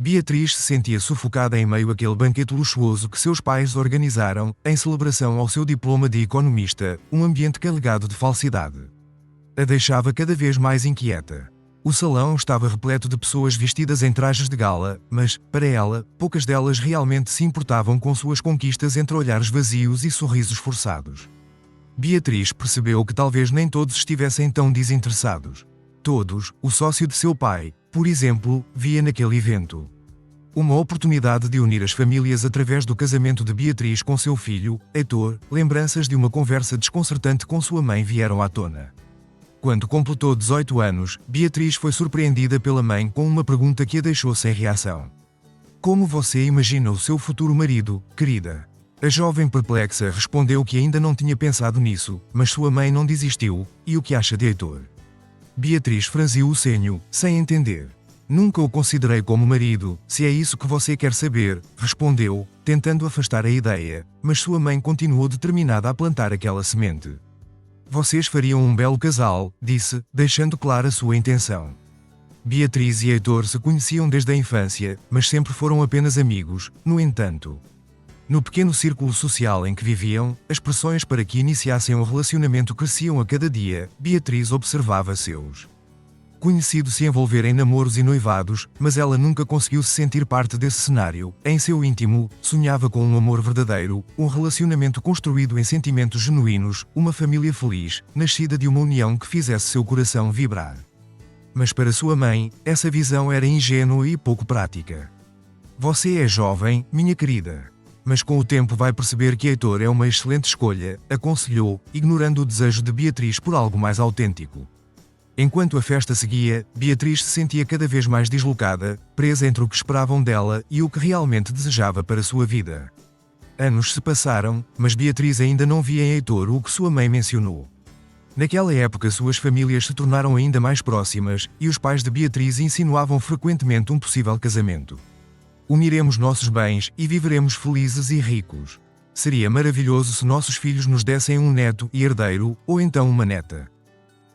Beatriz se sentia sufocada em meio àquele banquete luxuoso que seus pais organizaram, em celebração ao seu diploma de economista, um ambiente carregado de falsidade. A deixava cada vez mais inquieta. O salão estava repleto de pessoas vestidas em trajes de gala, mas, para ela, poucas delas realmente se importavam com suas conquistas entre olhares vazios e sorrisos forçados. Beatriz percebeu que talvez nem todos estivessem tão desinteressados. Todos, o sócio de seu pai, por exemplo, via naquele evento uma oportunidade de unir as famílias através do casamento de Beatriz com seu filho, Heitor. Lembranças de uma conversa desconcertante com sua mãe vieram à tona. Quando completou 18 anos, Beatriz foi surpreendida pela mãe com uma pergunta que a deixou sem reação. Como você imagina o seu futuro marido, querida? A jovem perplexa respondeu que ainda não tinha pensado nisso, mas sua mãe não desistiu. E o que acha de Heitor? Beatriz franziu o senho, sem entender. Nunca o considerei como marido, se é isso que você quer saber, respondeu, tentando afastar a ideia, mas sua mãe continuou determinada a plantar aquela semente. Vocês fariam um belo casal, disse, deixando clara sua intenção. Beatriz e Heitor se conheciam desde a infância, mas sempre foram apenas amigos. No entanto, no pequeno círculo social em que viviam, as pressões para que iniciassem um relacionamento cresciam a cada dia. Beatriz observava seus conhecidos se envolver em namoros e noivados, mas ela nunca conseguiu se sentir parte desse cenário. Em seu íntimo, sonhava com um amor verdadeiro, um relacionamento construído em sentimentos genuínos, uma família feliz, nascida de uma união que fizesse seu coração vibrar. Mas para sua mãe, essa visão era ingênua e pouco prática. Você é jovem, minha querida. Mas com o tempo vai perceber que Heitor é uma excelente escolha, aconselhou, ignorando o desejo de Beatriz por algo mais autêntico. Enquanto a festa seguia, Beatriz se sentia cada vez mais deslocada, presa entre o que esperavam dela e o que realmente desejava para sua vida. Anos se passaram, mas Beatriz ainda não via em Heitor o que sua mãe mencionou. Naquela época suas famílias se tornaram ainda mais próximas, e os pais de Beatriz insinuavam frequentemente um possível casamento. Uniremos nossos bens e viveremos felizes e ricos. Seria maravilhoso se nossos filhos nos dessem um neto e herdeiro, ou então uma neta.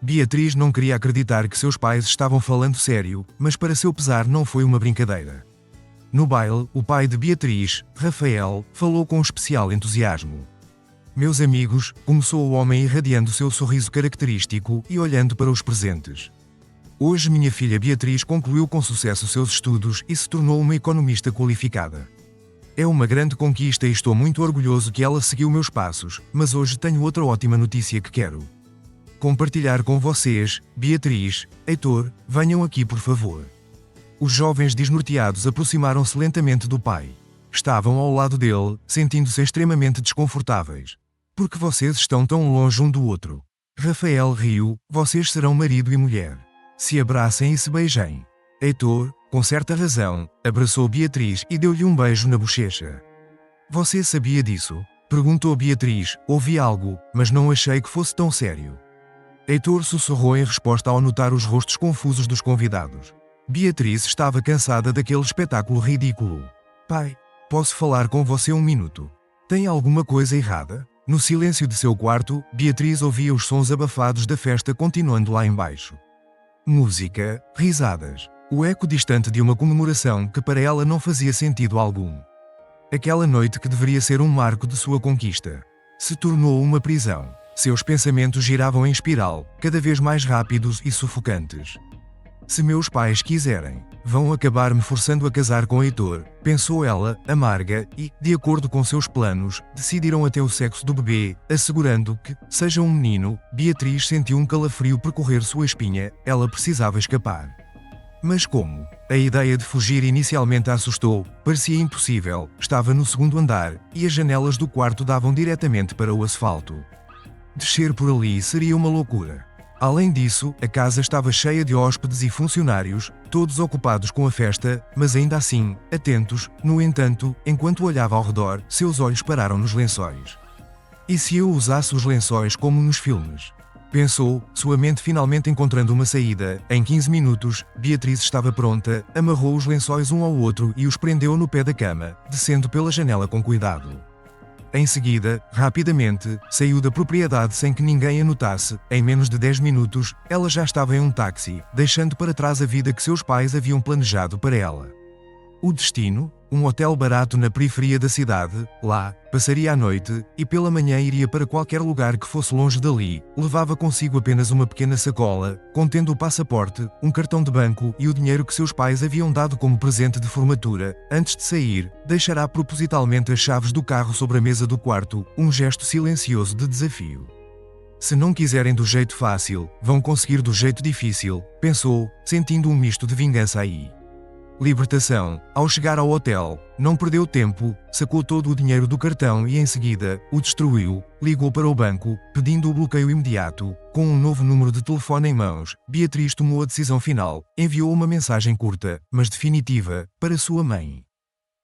Beatriz não queria acreditar que seus pais estavam falando sério, mas para seu pesar não foi uma brincadeira. No baile, o pai de Beatriz, Rafael, falou com especial entusiasmo. Meus amigos, começou o homem irradiando seu sorriso característico e olhando para os presentes. Hoje minha filha Beatriz concluiu com sucesso seus estudos e se tornou uma economista qualificada. É uma grande conquista e estou muito orgulhoso que ela seguiu meus passos, mas hoje tenho outra ótima notícia que quero compartilhar com vocês. Beatriz, Heitor, venham aqui por favor. Os jovens desnorteados aproximaram-se lentamente do pai. Estavam ao lado dele, sentindo-se extremamente desconfortáveis. Por que vocês estão tão longe um do outro? Rafael riu, vocês serão marido e mulher. Se abracem e se beijem. Heitor, com certa razão, abraçou Beatriz e deu-lhe um beijo na bochecha. Você sabia disso? Perguntou Beatriz, ouvi algo, mas não achei que fosse tão sério. Heitor sussurrou em resposta ao notar os rostos confusos dos convidados. Beatriz estava cansada daquele espetáculo ridículo. Pai, posso falar com você um minuto? Tem alguma coisa errada? No silêncio de seu quarto, Beatriz ouvia os sons abafados da festa continuando lá embaixo. Música, risadas, o eco distante de uma comemoração que para ela não fazia sentido algum. Aquela noite que deveria ser um marco de sua conquista se tornou uma prisão. Seus pensamentos giravam em espiral, cada vez mais rápidos e sufocantes. Se meus pais quiserem, vão acabar me forçando a casar com Heitor, pensou ela, amarga, e, de acordo com seus planos, decidiram até o sexo do bebê, assegurando que, seja um menino. Beatriz sentiu um calafrio percorrer sua espinha, ela precisava escapar. Mas como? A ideia de fugir inicialmente a assustou, parecia impossível, estava no segundo andar, e as janelas do quarto davam diretamente para o asfalto. Descer por ali seria uma loucura. Além disso, a casa estava cheia de hóspedes e funcionários, todos ocupados com a festa, mas ainda assim, atentos. No entanto, enquanto olhava ao redor, seus olhos pararam nos lençóis. E se eu usasse os lençóis como nos filmes? Pensou, sua mente finalmente encontrando uma saída. Em 15 minutos, Beatriz estava pronta, amarrou os lençóis um ao outro e os prendeu no pé da cama, descendo pela janela com cuidado. Em seguida, rapidamente, saiu da propriedade sem que ninguém a notasse. Em menos de 10 minutos, ela já estava em um táxi, deixando para trás a vida que seus pais haviam planejado para ela. O destino? Um hotel barato na periferia da cidade. Lá, passaria a noite, e pela manhã iria para qualquer lugar que fosse longe dali. Levava consigo apenas uma pequena sacola, contendo o passaporte, um cartão de banco e o dinheiro que seus pais haviam dado como presente de formatura. Antes de sair, deixará propositalmente as chaves do carro sobre a mesa do quarto, um gesto silencioso de desafio. Se não quiserem do jeito fácil, vão conseguir do jeito difícil, pensou, sentindo um misto de vingança aí. Libertação. Ao chegar ao hotel, não perdeu tempo, sacou todo o dinheiro do cartão e em seguida, o destruiu, ligou para o banco, pedindo o bloqueio imediato. Com um novo número de telefone em mãos, Beatriz tomou a decisão final, enviou uma mensagem curta, mas definitiva, para sua mãe.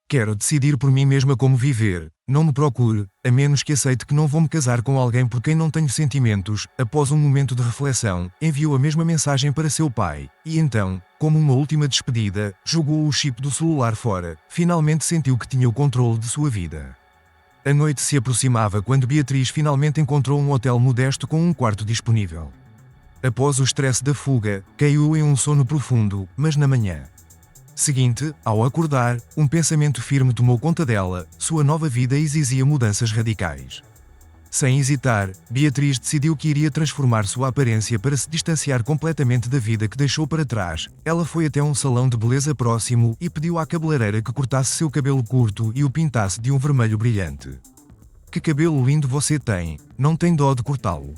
Quero decidir por mim mesma como viver, não me procure, a menos que aceite que não vou me casar com alguém por quem não tenho sentimentos. Após um momento de reflexão, enviou a mesma mensagem para seu pai, e então, como uma última despedida, jogou o chip do celular fora, finalmente sentiu que tinha o controle de sua vida. A noite se aproximava quando Beatriz finalmente encontrou um hotel modesto com um quarto disponível. Após o estresse da fuga, caiu em um sono profundo, mas na manhã seguinte, ao acordar, um pensamento firme tomou conta dela, sua nova vida exigia mudanças radicais. Sem hesitar, Beatriz decidiu que iria transformar sua aparência para se distanciar completamente da vida que deixou para trás. Ela foi até um salão de beleza próximo e pediu à cabeleireira que cortasse seu cabelo curto e o pintasse de um vermelho brilhante. Que cabelo lindo você tem, não tem dó de cortá-lo?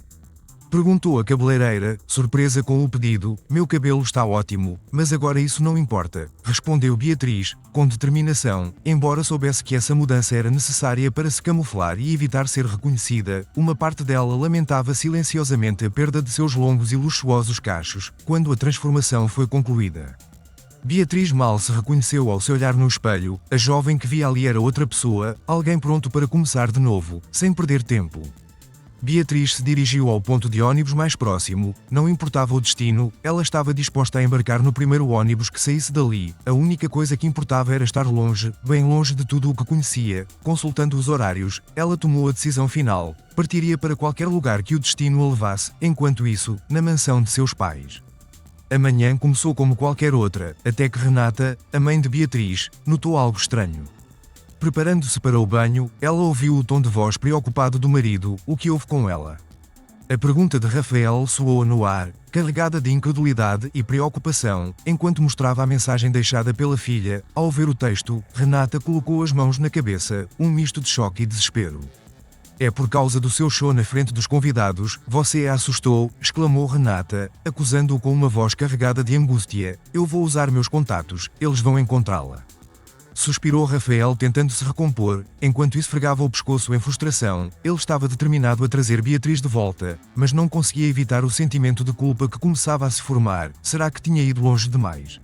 Perguntou a cabeleireira, surpresa com o pedido. Meu cabelo está ótimo, mas agora isso não importa, respondeu Beatriz, com determinação, embora soubesse que essa mudança era necessária para se camuflar e evitar ser reconhecida. Uma parte dela lamentava silenciosamente a perda de seus longos e luxuosos cachos, quando a transformação foi concluída. Beatriz mal se reconheceu ao se olhar no espelho, a jovem que via ali era outra pessoa, alguém pronto para começar de novo, sem perder tempo. Beatriz se dirigiu ao ponto de ônibus mais próximo, não importava o destino, ela estava disposta a embarcar no primeiro ônibus que saísse dali, a única coisa que importava era estar longe, bem longe de tudo o que conhecia. Consultando os horários, ela tomou a decisão final, partiria para qualquer lugar que o destino a levasse, enquanto isso, na mansão de seus pais. A manhã começou como qualquer outra, até que Renata, a mãe de Beatriz, notou algo estranho. Preparando-se para o banho, ela ouviu o tom de voz preocupado do marido. O que houve com ela? A pergunta de Rafael soou no ar, carregada de incredulidade e preocupação, enquanto mostrava a mensagem deixada pela filha. Ao ver o texto, Renata colocou as mãos na cabeça, um misto de choque e desespero. É por causa do seu show na frente dos convidados, você a assustou, exclamou Renata, acusando-o com uma voz carregada de angústia. Eu vou usar meus contatos, eles vão encontrá-la. Suspirou Rafael tentando se recompor, enquanto esfregava o pescoço em frustração. Ele estava determinado a trazer Beatriz de volta, mas não conseguia evitar o sentimento de culpa que começava a se formar. Será que tinha ido longe demais?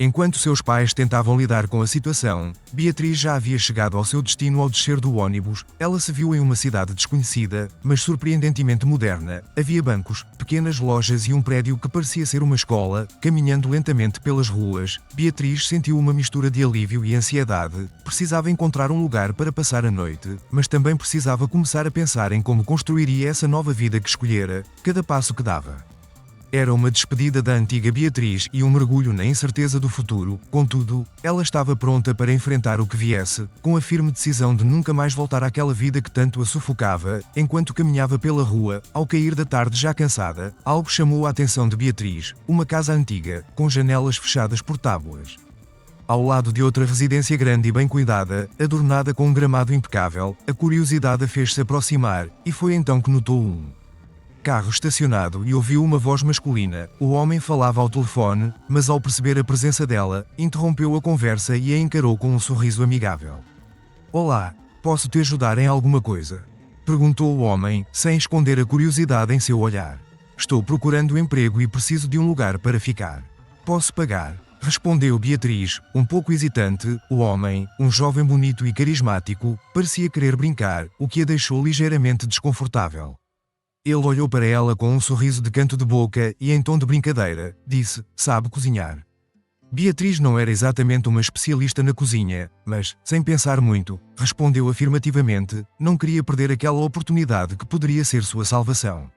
Enquanto seus pais tentavam lidar com a situação, Beatriz já havia chegado ao seu destino ao descer do ônibus. Ela se viu em uma cidade desconhecida, mas surpreendentemente moderna. Havia bancos, pequenas lojas e um prédio que parecia ser uma escola. Caminhando lentamente pelas ruas, Beatriz sentiu uma mistura de alívio e ansiedade. Precisava encontrar um lugar para passar a noite, mas também precisava começar a pensar em como construiria essa nova vida que escolhera, cada passo que dava. Era uma despedida da antiga Beatriz e um mergulho na incerteza do futuro. Contudo, ela estava pronta para enfrentar o que viesse, com a firme decisão de nunca mais voltar àquela vida que tanto a sufocava. Enquanto caminhava pela rua, ao cair da tarde já cansada, algo chamou a atenção de Beatriz, uma casa antiga, com janelas fechadas por tábuas. Ao lado de outra residência grande e bem cuidada, adornada com um gramado impecável, a curiosidade a fez-se aproximar, e foi então que notou um carro estacionado e ouviu uma voz masculina. O homem falava ao telefone, mas ao perceber a presença dela, interrompeu a conversa e a encarou com um sorriso amigável. Olá, posso te ajudar em alguma coisa? Perguntou o homem, sem esconder a curiosidade em seu olhar. Estou procurando emprego e preciso de um lugar para ficar. Posso pagar? Respondeu Beatriz, um pouco hesitante. O homem, um jovem bonito e carismático, parecia querer brincar, o que a deixou ligeiramente desconfortável. Ele olhou para ela com um sorriso de canto de boca e em tom de brincadeira, disse, sabe cozinhar. Beatriz não era exatamente uma especialista na cozinha, mas, sem pensar muito, respondeu afirmativamente, não queria perder aquela oportunidade que poderia ser sua salvação.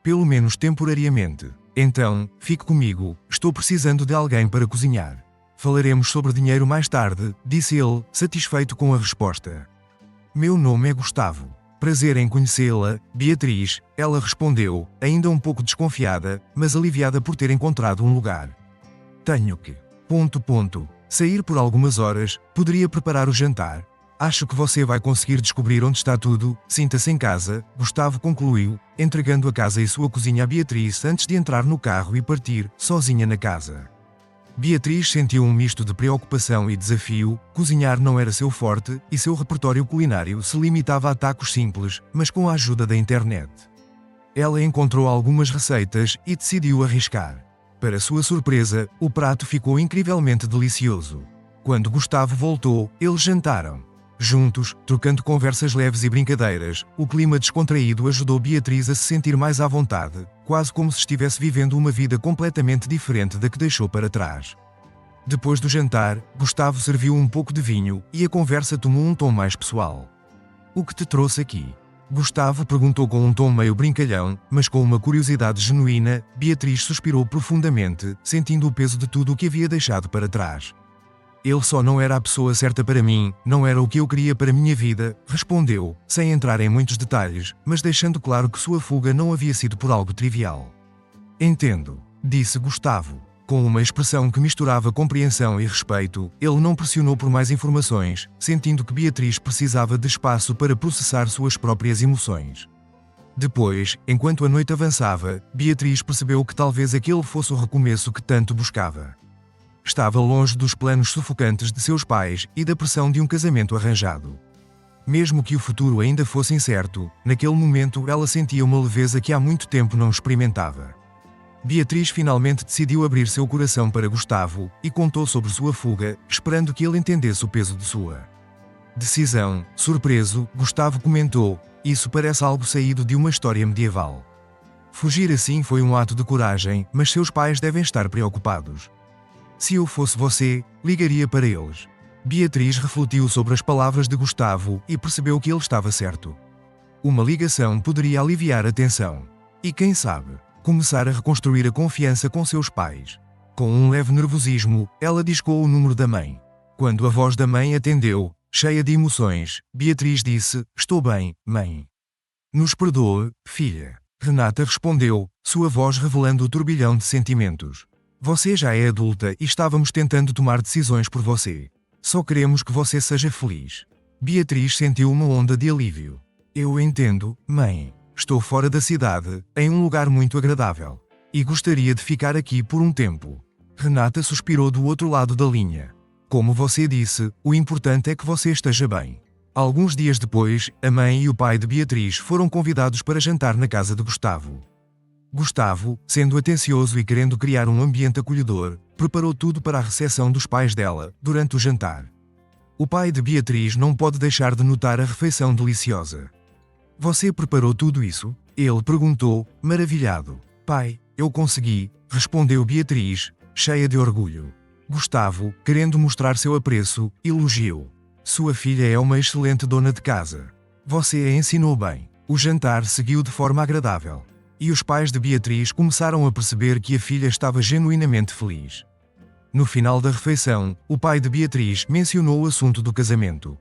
Pelo menos temporariamente. Então, fique comigo, estou precisando de alguém para cozinhar. Falaremos sobre dinheiro mais tarde, disse ele, satisfeito com a resposta. Meu nome é Gustavo. Prazer em conhecê-la, Beatriz, ela respondeu, ainda um pouco desconfiada, mas aliviada por ter encontrado um lugar. Tenho que... Sair por algumas horas, poderia preparar o jantar. Acho que você vai conseguir descobrir onde está tudo, sinta-se em casa, Gustavo concluiu, entregando a casa e sua cozinha a Beatriz antes de entrar no carro e partir, sozinha na casa. Beatriz sentiu um misto de preocupação e desafio, cozinhar não era seu forte, e seu repertório culinário se limitava a tacos simples, mas com a ajuda da internet. Ela encontrou algumas receitas e decidiu arriscar. Para sua surpresa, o prato ficou incrivelmente delicioso. Quando Gustavo voltou, eles jantaram. Juntos, trocando conversas leves e brincadeiras, o clima descontraído ajudou Beatriz a se sentir mais à vontade, quase como se estivesse vivendo uma vida completamente diferente da que deixou para trás. Depois do jantar, Gustavo serviu um pouco de vinho, e a conversa tomou um tom mais pessoal. O que te trouxe aqui? Gustavo perguntou com um tom meio brincalhão, mas com uma curiosidade genuína. Beatriz suspirou profundamente, sentindo o peso de tudo o que havia deixado para trás. Ele só não era a pessoa certa para mim, não era o que eu queria para minha vida, respondeu, sem entrar em muitos detalhes, mas deixando claro que sua fuga não havia sido por algo trivial. Entendo, disse Gustavo. Com uma expressão que misturava compreensão e respeito, ele não pressionou por mais informações, sentindo que Beatriz precisava de espaço para processar suas próprias emoções. Depois, enquanto a noite avançava, Beatriz percebeu que talvez aquele fosse o recomeço que tanto buscava. Estava longe dos planos sufocantes de seus pais e da pressão de um casamento arranjado. Mesmo que o futuro ainda fosse incerto, naquele momento ela sentia uma leveza que há muito tempo não experimentava. Beatriz finalmente decidiu abrir seu coração para Gustavo e contou sobre sua fuga, esperando que ele entendesse o peso de sua decisão. Surpreso, Gustavo comentou: "Isso parece algo saído de uma história medieval. Fugir assim foi um ato de coragem, mas seus pais devem estar preocupados. Se eu fosse você, ligaria para eles." Beatriz refletiu sobre as palavras de Gustavo e percebeu que ele estava certo. Uma ligação poderia aliviar a tensão. E quem sabe, começar a reconstruir a confiança com seus pais. Com um leve nervosismo, ela discou o número da mãe. Quando a voz da mãe atendeu, cheia de emoções, Beatriz disse: "Estou bem, mãe." "Nos perdoe, filha." Renata respondeu, sua voz revelando o turbilhão de sentimentos. "Você já é adulta e estávamos tentando tomar decisões por você. Só queremos que você seja feliz." Beatriz sentiu uma onda de alívio. "Eu entendo, mãe. Estou fora da cidade, em um lugar muito agradável. E gostaria de ficar aqui por um tempo." Renata suspirou do outro lado da linha. "Como você disse, o importante é que você esteja bem." Alguns dias depois, a mãe e o pai de Beatriz foram convidados para jantar na casa de Gustavo. Gustavo, sendo atencioso e querendo criar um ambiente acolhedor, preparou tudo para a recepção dos pais dela, durante o jantar. O pai de Beatriz não pode deixar de notar a refeição deliciosa. "Você preparou tudo isso?" ele perguntou, maravilhado. "Pai, eu consegui", respondeu Beatriz, cheia de orgulho. Gustavo, querendo mostrar seu apreço, elogiou: "Sua filha é uma excelente dona de casa. Você a ensinou bem." O jantar seguiu de forma agradável. E os pais de Beatriz começaram a perceber que a filha estava genuinamente feliz. No final da refeição, o pai de Beatriz mencionou o assunto do casamento,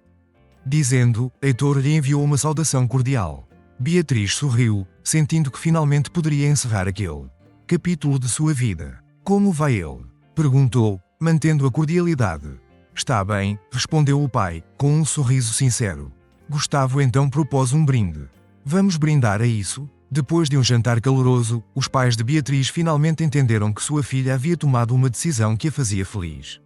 dizendo: "Heitor lhe enviou uma saudação cordial." Beatriz sorriu, sentindo que finalmente poderia encerrar aquele capítulo de sua vida. "Como vai ele?" perguntou, mantendo a cordialidade. "Está bem", respondeu o pai, com um sorriso sincero. Gustavo então propôs um brinde. "Vamos brindar a isso?" Depois de um jantar caloroso, os pais de Beatriz finalmente entenderam que sua filha havia tomado uma decisão que a fazia feliz.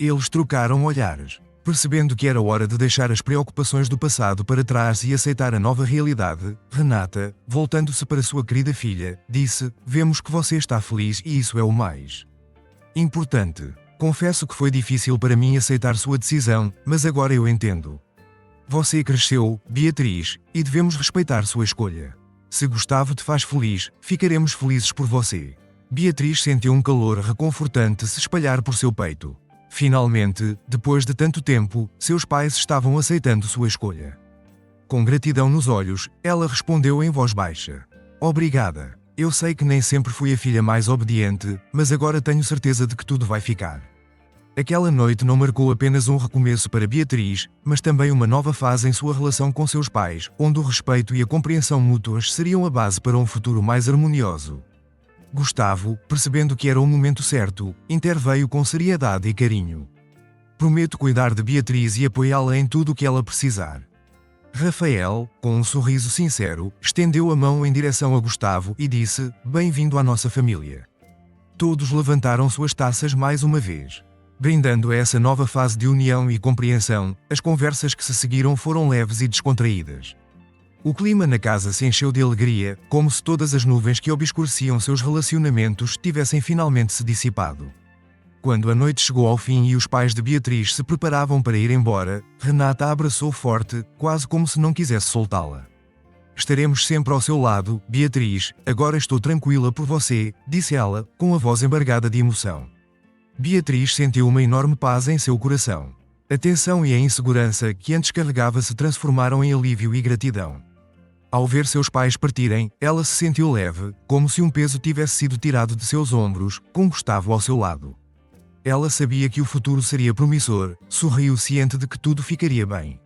Eles trocaram olhares. Percebendo que era hora de deixar as preocupações do passado para trás e aceitar a nova realidade, Renata, voltando-se para sua querida filha, disse: "Vemos que você está feliz e isso é o mais importante. Confesso que foi difícil para mim aceitar sua decisão, mas agora eu entendo. Você cresceu, Beatriz, e devemos respeitar sua escolha. Se Gustavo te faz feliz, ficaremos felizes por você." Beatriz sentiu um calor reconfortante se espalhar por seu peito. Finalmente, depois de tanto tempo, seus pais estavam aceitando sua escolha. Com gratidão nos olhos, ela respondeu em voz baixa: "Obrigada. Eu sei que nem sempre fui a filha mais obediente, mas agora tenho certeza de que tudo vai ficar Aquela noite não marcou apenas um recomeço para Beatriz, mas também uma nova fase em sua relação com seus pais, onde o respeito e a compreensão mútuas seriam a base para um futuro mais harmonioso. Gustavo, percebendo que era o momento certo, interveio com seriedade e carinho. Prometo cuidar de Beatriz e apoiá-la em tudo o que ela precisar. Rafael, com um sorriso sincero, estendeu a mão em direção a Gustavo e disse: "Bem-vindo à nossa família." Todos levantaram suas taças mais uma vez. Brindando a essa nova fase de união e compreensão, as conversas que se seguiram foram leves e descontraídas. O clima na casa se encheu de alegria, como se todas as nuvens que obscureciam seus relacionamentos tivessem finalmente se dissipado. Quando a noite chegou ao fim e os pais de Beatriz se preparavam para ir embora, Renata a abraçou forte, quase como se não quisesse soltá-la. "Estaremos sempre ao seu lado, Beatriz, agora estou tranquila por você", disse ela, com a voz embargada de emoção. Beatriz sentiu uma enorme paz em seu coração. A tensão e a insegurança que antes carregava se transformaram em alívio e gratidão. Ao ver seus pais partirem, ela se sentiu leve, como se um peso tivesse sido tirado de seus ombros, com Gustavo ao seu lado. Ela sabia que o futuro seria promissor, sorriu ciente de que tudo ficaria bem.